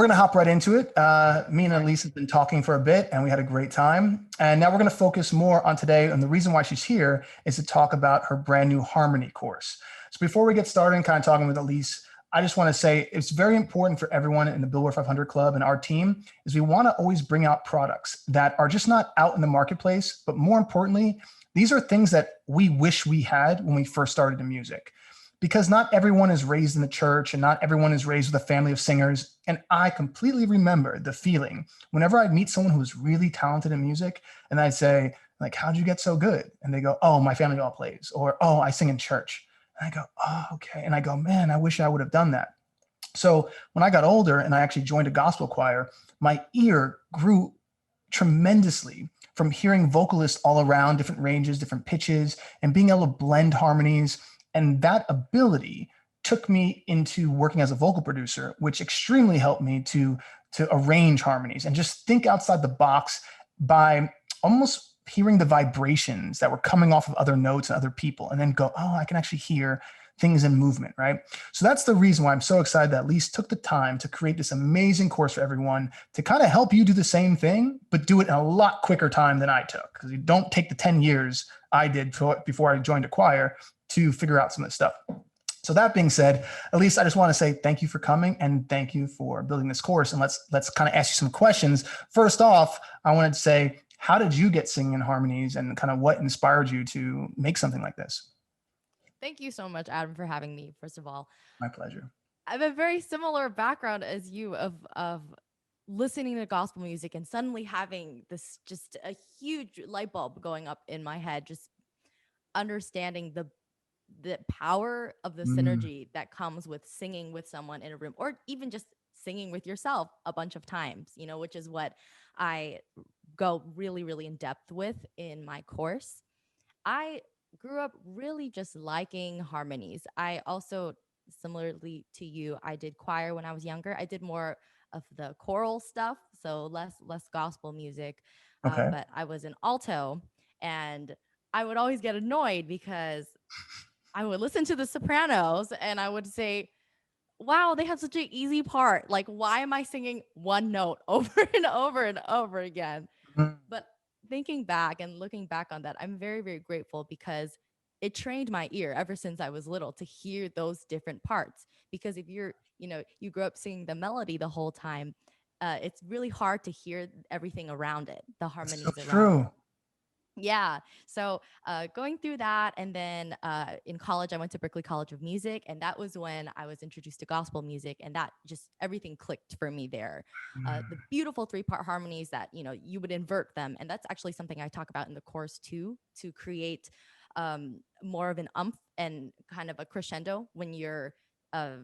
We're going to hop right into it. Me and Elise have been talking for a bit and we had a great time. And now we're going to focus more on today. And the reason why she's here is to talk about her brand new harmony course. So before we get started and kind of talking with Elise, I just want to say it's very important for everyone in the Billboard 500 Club and our team is we want to always bring out products that are just not out in the marketplace, but more importantly, these are things that we wish we had when we first started in music. Because not everyone is raised in the church and not everyone is raised with a family of singers. And I completely remember the feeling whenever I'd meet someone who was really talented in music and I'd say, like, how'd you get so good? And they go, oh, my family all plays, or, oh, I sing in church. And I go, oh, okay. And I go, man, I wish I would have done that. So when I got older and I actually joined a gospel choir, my ear grew tremendously from hearing vocalists all around, different ranges, different pitches, and being able to blend harmonies. And that ability took me into working as a vocal producer, which extremely helped me to arrange harmonies and just think outside the box by almost hearing the vibrations that were coming off of other notes and other people, and then go, oh, I can actually hear things in movement, right? So that's the reason why I'm so excited that Elise took the time to create this amazing course for everyone to kind of help you do the same thing, but do it in a lot quicker time than I took. Because you don't take the 10 years I did before I joined a choir to figure out some of this stuff. So that being said, Elise, I just want to say thank you for coming and thank you for building this course. And let's kind of ask you some questions. First off, I wanted to say, how did you get singing in harmonies and kind of what inspired you to make something like this? Thank you so much, Adam, for having me, first of all. My pleasure. I have a very similar background as you of listening to gospel music and suddenly having this just a huge light bulb going up in my head, just understanding the power of the Mm, synergy that comes with singing with someone in a room, or even just singing with yourself a bunch of times, which is what I go really, really in depth with in my course. I grew up really just liking harmonies. I also, similarly to you, I did choir when I was younger. I did more of the choral stuff, so less gospel music. okay. But I was an alto, and I would always get annoyed because I would listen to the sopranos and I would say, wow, they have such an easy part. Like, why am I singing one note over and over and over again? Mm, But thinking back and looking back on that, I'm very, very grateful because it trained my ear ever since I was little to hear those different parts. Because if you grow up singing the melody the whole time, it's really hard to hear everything around it, the that's so harmonies around it. true. Yeah. So going through that, and then in college, I went to Berklee College of Music, and that was when I was introduced to gospel music, and that just everything clicked for me there. The Mm, beautiful three-part harmonies that you would invert them, and that's actually something I talk about in the course too, to create more of an umph and kind of a crescendo when you're uh,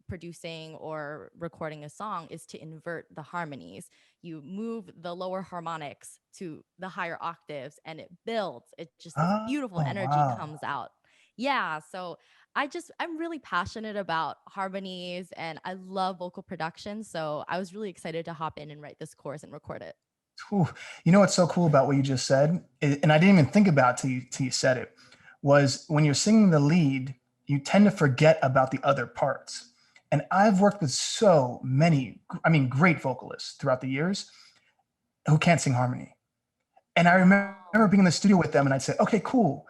producing or recording a song, is to invert the harmonies. You move the lower harmonics to the higher octaves and it builds. It just, this oh, beautiful energy wow. comes out. Yeah. So I'm really passionate about harmonies and I love vocal production. So I was really excited to hop in and write this course and record it. Whew. You know what's so cool about what you just said, and I didn't even think about it till you said it, was when you're singing the lead, you tend to forget about the other parts. And I've worked with so many, I mean, great vocalists throughout the years who can't sing harmony. And I remember Wow. being in the studio with them and I'd say, okay, cool.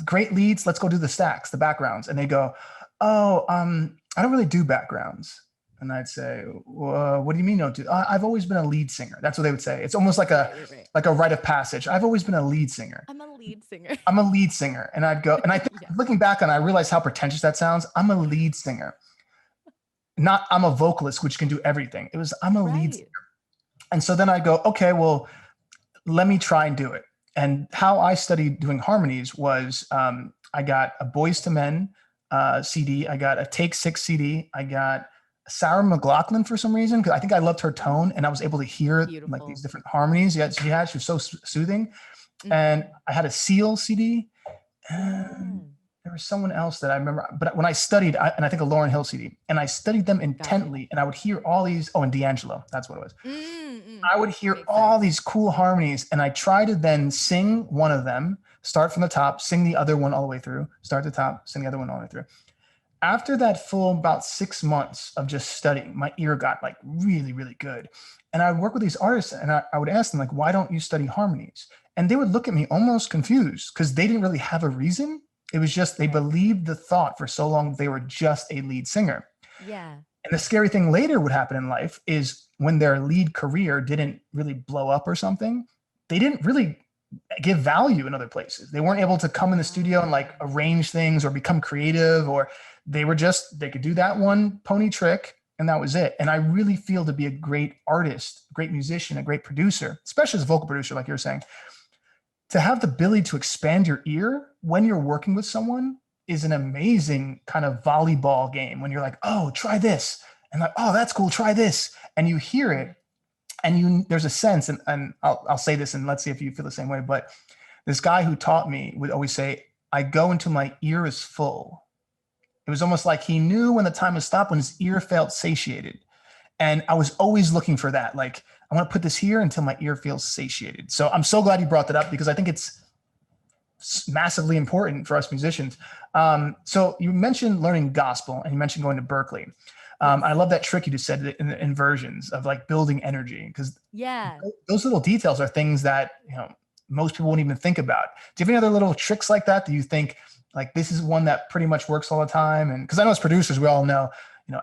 Great leads. Let's go do the stacks, the backgrounds. And they go, oh, I don't really do backgrounds. And I'd say, what do you mean you don't do? I've always been a lead singer. That's what they would say. It's almost Right, right, right. like a rite of passage. I've always been a lead singer. I'm a lead singer. I'm a lead singer. And I'd go, and I think Yeah. looking back on it, I realized how pretentious that sounds. I'm a lead singer. Not I'm a vocalist, which can do everything. It was I'm a lead singer. Right. And so then I go, okay, well, let me try and do it. And how I studied doing harmonies was I got a Boys to Men CD, I got a Take Six CD, I got Sarah McLachlan for some reason because I think I loved her tone and I was able to hear like these Beautiful. different harmonies. Yeah, she was so soothing. And Hmm. I had a Seal CD, and Yeah. there was someone else that I remember. But when I studied, and I think a Lauryn Hill CD, and I studied them Got it. intently, and I would hear all these. Oh, and D'Angelo, that's what it was. Mm-mm. I would hear Makes all sense. these cool harmonies, and I try to then sing one of them, start from the top, sing the other one all the way through, start at the top, sing the other one all the way through. After that full about 6 months of just studying, my ear got like really, really good. And I would work with these artists and I would ask them, like, why don't you study harmonies? And they would look at me almost confused because they didn't really have a reason. It was just they Right. believed the thought for so long they were just a lead singer. Yeah. And the scary thing later would happen in life is when their lead career didn't really blow up or something, they didn't really give value in other places. They weren't able to come in the studio and like Oh. arrange things or become creative, or they could do that one pony trick and that was it. And I really feel to be a great artist, great musician, a great producer, especially as a vocal producer, like you're saying, to have the ability to expand your ear when you're working with someone is an amazing kind of volleyball game when you're like, oh, try this. And like, oh, that's cool, try this. And you hear it and there's a sense, and I'll say this and let's see if you feel the same way. But this guy who taught me would always say, I go until my ear is full. It was almost like he knew when the time was stopped, when his ear felt satiated. And I was always looking for that. Like, I want to put this here until my ear feels satiated. So I'm so glad you brought that up because I think it's massively important for us musicians. So you mentioned learning gospel and you mentioned going to Berkeley. Yes. I love that trick you just said in inversions of like building energy, because Yeah. those little details are things that, most people won't even think about. Do you have any other little tricks like that? Do you think like this is one that pretty much works all the time? And because I know as producers, we all know,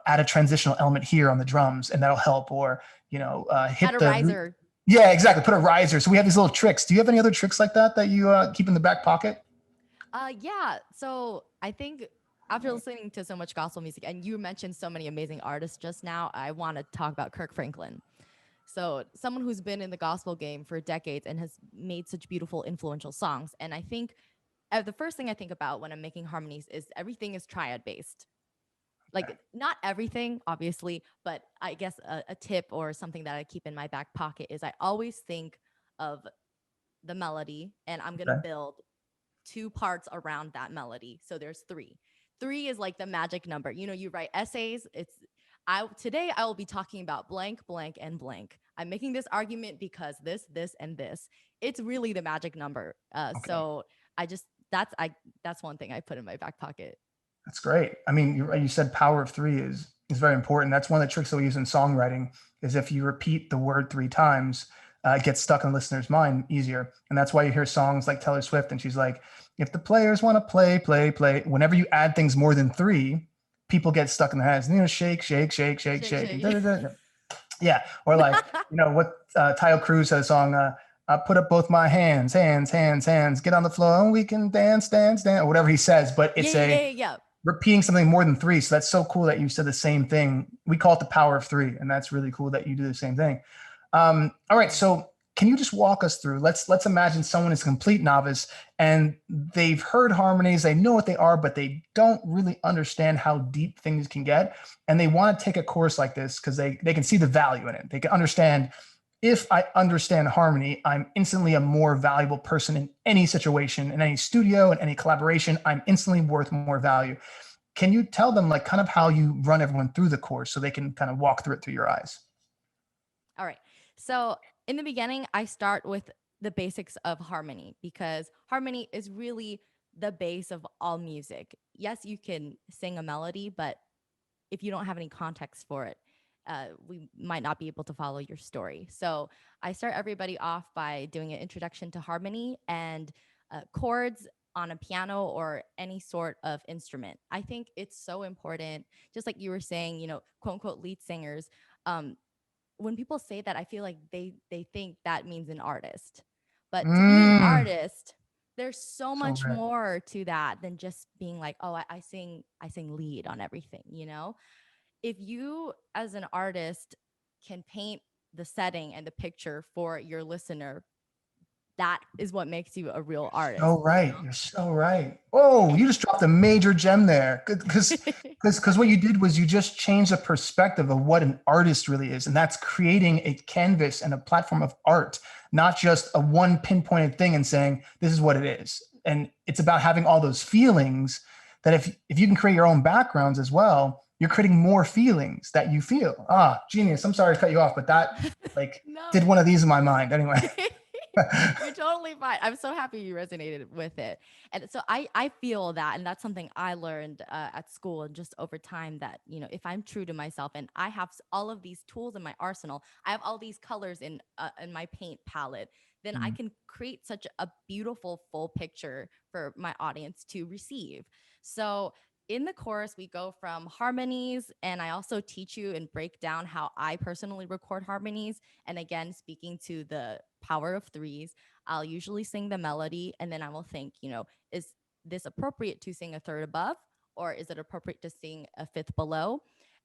add a transitional element here on the drums and that'll help, or, hit Add a the, riser. yeah, exactly. Put a riser. So we have these little tricks. Do you have any other tricks like that that you keep in the back pocket? Yeah. So I think after listening to so much gospel music, and you mentioned so many amazing artists just now, I want to talk about Kirk Franklin. So someone who's been in the gospel game for decades and has made such beautiful, influential songs. And I think the first thing I think about when I'm making harmonies is everything is triad based. Like not everything, obviously, but I guess a tip or something that I keep in my back pocket is I always think of the melody and I'm going to Okay. build two parts around that melody. So there's three. Three is like the magic number. You write essays. Today I will be talking about blank, blank, and blank. I'm making this argument because this, and this. It's really the magic number. Okay. So that's one thing I put in my back pocket. That's great. I mean, you said power of three is very important. That's one of the tricks that we use in songwriting. Is if you repeat the word three times, it gets stuck in the listener's mind easier. And that's why you hear songs like Taylor Swift, and she's like, "If the players want to play, play, play." Whenever you add things more than three, people get stuck in their heads. Shake, shake, shake, shake, Shake, shake. shake. Yeah, or like what Tayo Cruz had a song. I put up both my hands, hands, hands, hands. Get on the floor, and we can dance, dance, dance, or whatever he says. But Yeah, it's yeah, a yeah, yeah. repeating something more than three. So that's so cool that you said the same thing. We call it the power of three, and that's really cool that you do the same thing. All right, so can you just walk us through? Let's imagine someone is a complete novice and they've heard harmonies, they know what they are, but they don't really understand how deep things can get, and they want to take a course like this because they can see the value in it. They can understand, if I understand harmony, I'm instantly a more valuable person in any situation, in any studio, in any collaboration. I'm instantly worth more value. Can you tell them like kind of how you run everyone through the course so they can kind of walk through it through your eyes? All right. So in the beginning, I start with the basics of harmony because harmony is really the base of all music. Yes, you can sing a melody, but if you don't have any context for it, we might not be able to follow your story. So I start everybody off by doing an introduction to harmony and chords on a piano or any sort of instrument. I think it's so important, just like you were saying, quote unquote lead singers. Um, when people say that, I feel like they think that means an artist. But to be an Mm, artist, there's so so much right. more to that than just being like, oh, I sing lead on everything. If you as an artist can paint the setting and the picture for your listener, that is what makes you a real artist, So right. You're so right. Oh, And you just dropped a major gem there. Because what you did was you just changed the perspective of what an artist really is. And that's creating a canvas and a platform of art, not just a one pinpointed thing and saying, this is what it is. And it's about having all those feelings that if you can create your own backgrounds as well, you're creating more feelings that you feel. Ah, genius. I'm sorry to cut you off, but that like did no. one of these in my mind anyway. You're totally fine. I'm so happy you resonated with it. And so I feel that, and that's something I learned at school and just over time, that, if I'm true to myself and I have all of these tools in my arsenal, I have all these colors in my paint palette, then I Mm. can create such a beautiful full picture for my audience to receive. So in the course, we go from harmonies, and I also teach you and break down how I personally record harmonies. And again, speaking to the power of threes, I'll usually sing the melody, and then I will think, is this appropriate to sing a third above, or is it appropriate to sing a fifth below?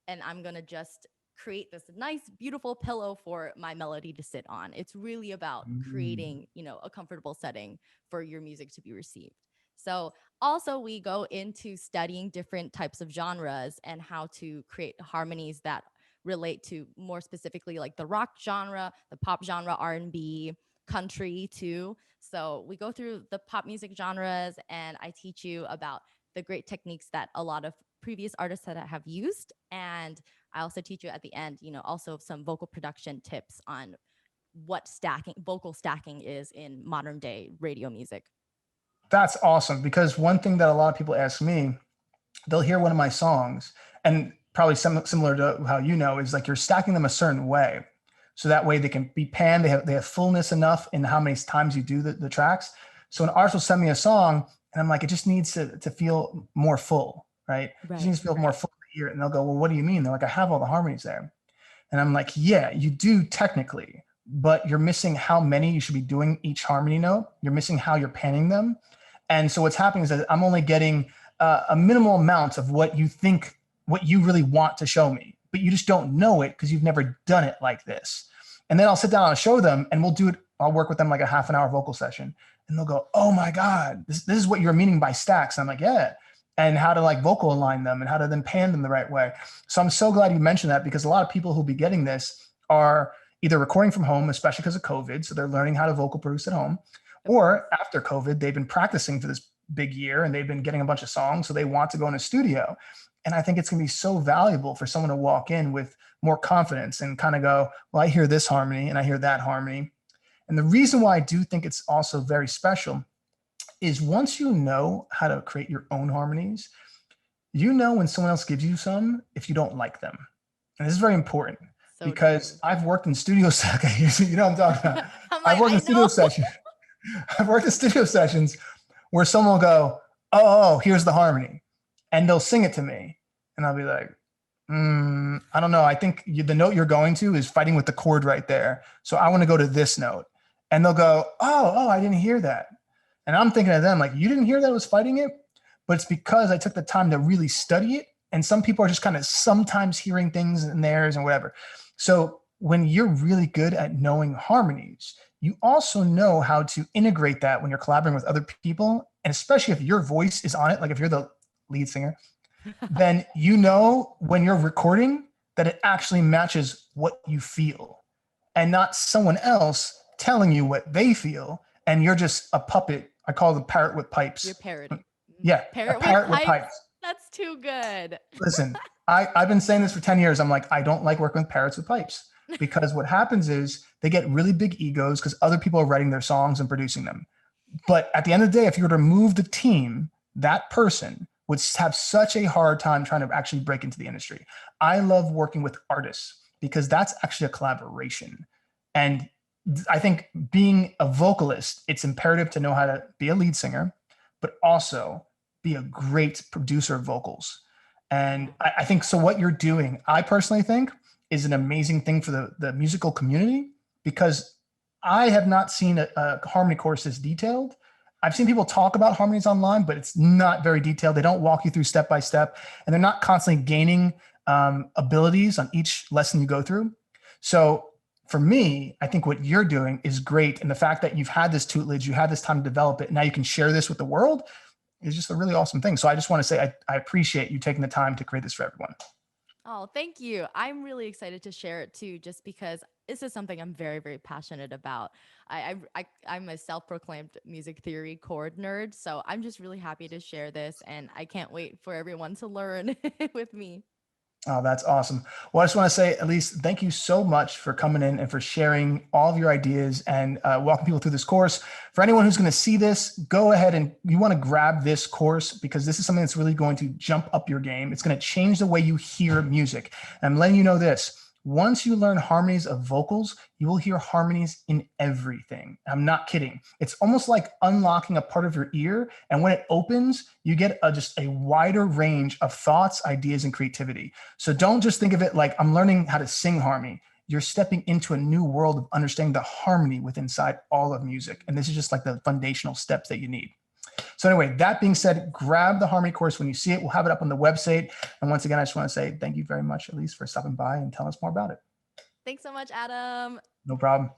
And I'm going to just create this nice, beautiful pillow for my melody to sit on. It's really about Mm. creating, a comfortable setting for your music to be received. So also, we go into studying different types of genres and how to create harmonies that relate to more specifically like the rock genre, the pop genre, R&B, country too. So we go through the pop music genres, and I teach you about the great techniques that a lot of previous artists that I have used. And I also teach you at the end, also some vocal production tips on what vocal stacking is in modern day radio music. That's awesome, because one thing that a lot of people ask me, they'll hear one of my songs, and probably similar to how is like you're stacking them a certain way. So that way they can be panned. They have fullness enough in how many times you do the tracks. So an artist will send me a song and I'm like, it just needs to feel more full, right? It just Right, needs to feel more right. full in the ear. And they'll go, well, what do you mean? They're like, I have all the harmonies there. And I'm like, yeah, you do technically, but you're missing how many you should be doing each harmony note. You're missing how you're panning them. And so what's happening is that I'm only getting a minimal amount of what you think, what you really want to show me, but you just don't know it because you've never done it like this. And then I'll sit down and show them, and we'll do it. I'll work with them like a half an hour vocal session, and they'll go, "Oh my God, this is what you're meaning by stacks." And I'm like, "Yeah." And how to like vocal align them and how to then pan them the right way. So I'm so glad you mentioned that, because a lot of people who'll be getting this are either recording from home, especially because of COVID. So they're learning how to vocal produce at home, Of course. or after COVID, they've been practicing for this big year and they've been getting a bunch of songs. So they want to go in a studio. And I think it's going to be so valuable for someone to walk in with more confidence and kind of go, well, I hear this harmony and I hear that harmony. And the reason why I do think it's also very special is once you know how to create your own harmonies, you know when someone else gives you some if you don't like them. And this is very important, So because true. I've worked in studio sessions. You know what I'm talking about. I'm I've like, worked I in studio know. sessions. I've worked in studio sessions where someone will go, oh, here's the harmony. And they'll sing it to me. And I'll be like, I don't know. I think the note you're going to is fighting with the chord right there. So I want to go to this note. And they'll go, oh, I didn't hear that. And I'm thinking of them like, you didn't hear that I was fighting it? But it's because I took the time to really study it. And some people are just kind of sometimes hearing things in theirs and whatever. So when you're really good at knowing harmonies, you also know how to integrate that when you're collaborating with other people. And especially if your voice is on it, like if you're the lead singer, then you know when you're recording that it actually matches what you feel and not someone else telling you what they feel. And you're just a puppet. I call them parrot with You're pipes. parroting. Yeah, a Parrot with parrot with pipes. pipes. That's too good. Listen, I've been saying this for 10 years. I'm like, I don't like working with parrots with pipes, because what happens is they get really big egos because other people are writing their songs and producing them. But at the end of the day, if you were to remove the team, that person would have such a hard time trying to actually break into the industry. I love working with artists because that's actually a collaboration. And I think being a vocalist, it's imperative to know how to be a lead singer, but also be a great producer of vocals. And Yeah. I think so. What you're doing, I personally think, is an amazing thing for the musical community, because I have not seen a harmony course this detailed. I've seen people talk about harmonies online, but it's not very detailed. They don't walk you through step by step, and they're not constantly gaining abilities on each lesson you go through. So for me, I think what you're doing is great. And the fact that you've had this tutelage, you had this time to develop it, and now you can share this with the world is just a really awesome thing. So I just want to say I appreciate you taking the time to create this for everyone. Oh, thank you. I'm really excited to share it too, just because this is something I'm very, very passionate about. I'm a self-proclaimed music theory chord nerd, so I'm just really happy to share this, and I can't wait for everyone to learn with me. Oh, that's awesome. Well, I just want to say, Elise, thank you so much for coming in and for sharing all of your ideas and walking people through this course. For anyone who's going to see this, go ahead and you want to grab this course because this is something that's really going to jump up your game. It's going to change the way you hear music. And I'm letting you know this. Once you learn harmonies of vocals, you will hear harmonies in everything. I'm not kidding. It's almost like unlocking a part of your ear. And when it opens, you get just a wider range of thoughts, ideas, and creativity. So don't just think of it like I'm learning how to sing harmony. You're stepping into a new world of understanding the harmony within inside all of music. And this is just like the foundational steps that you need. So anyway, that being said, grab the harmony course when you see it. We'll have it up on the website. And once again, I just want to say thank you very much, Elise, for stopping by and telling us more about it. Thanks so much, Adam. No problem.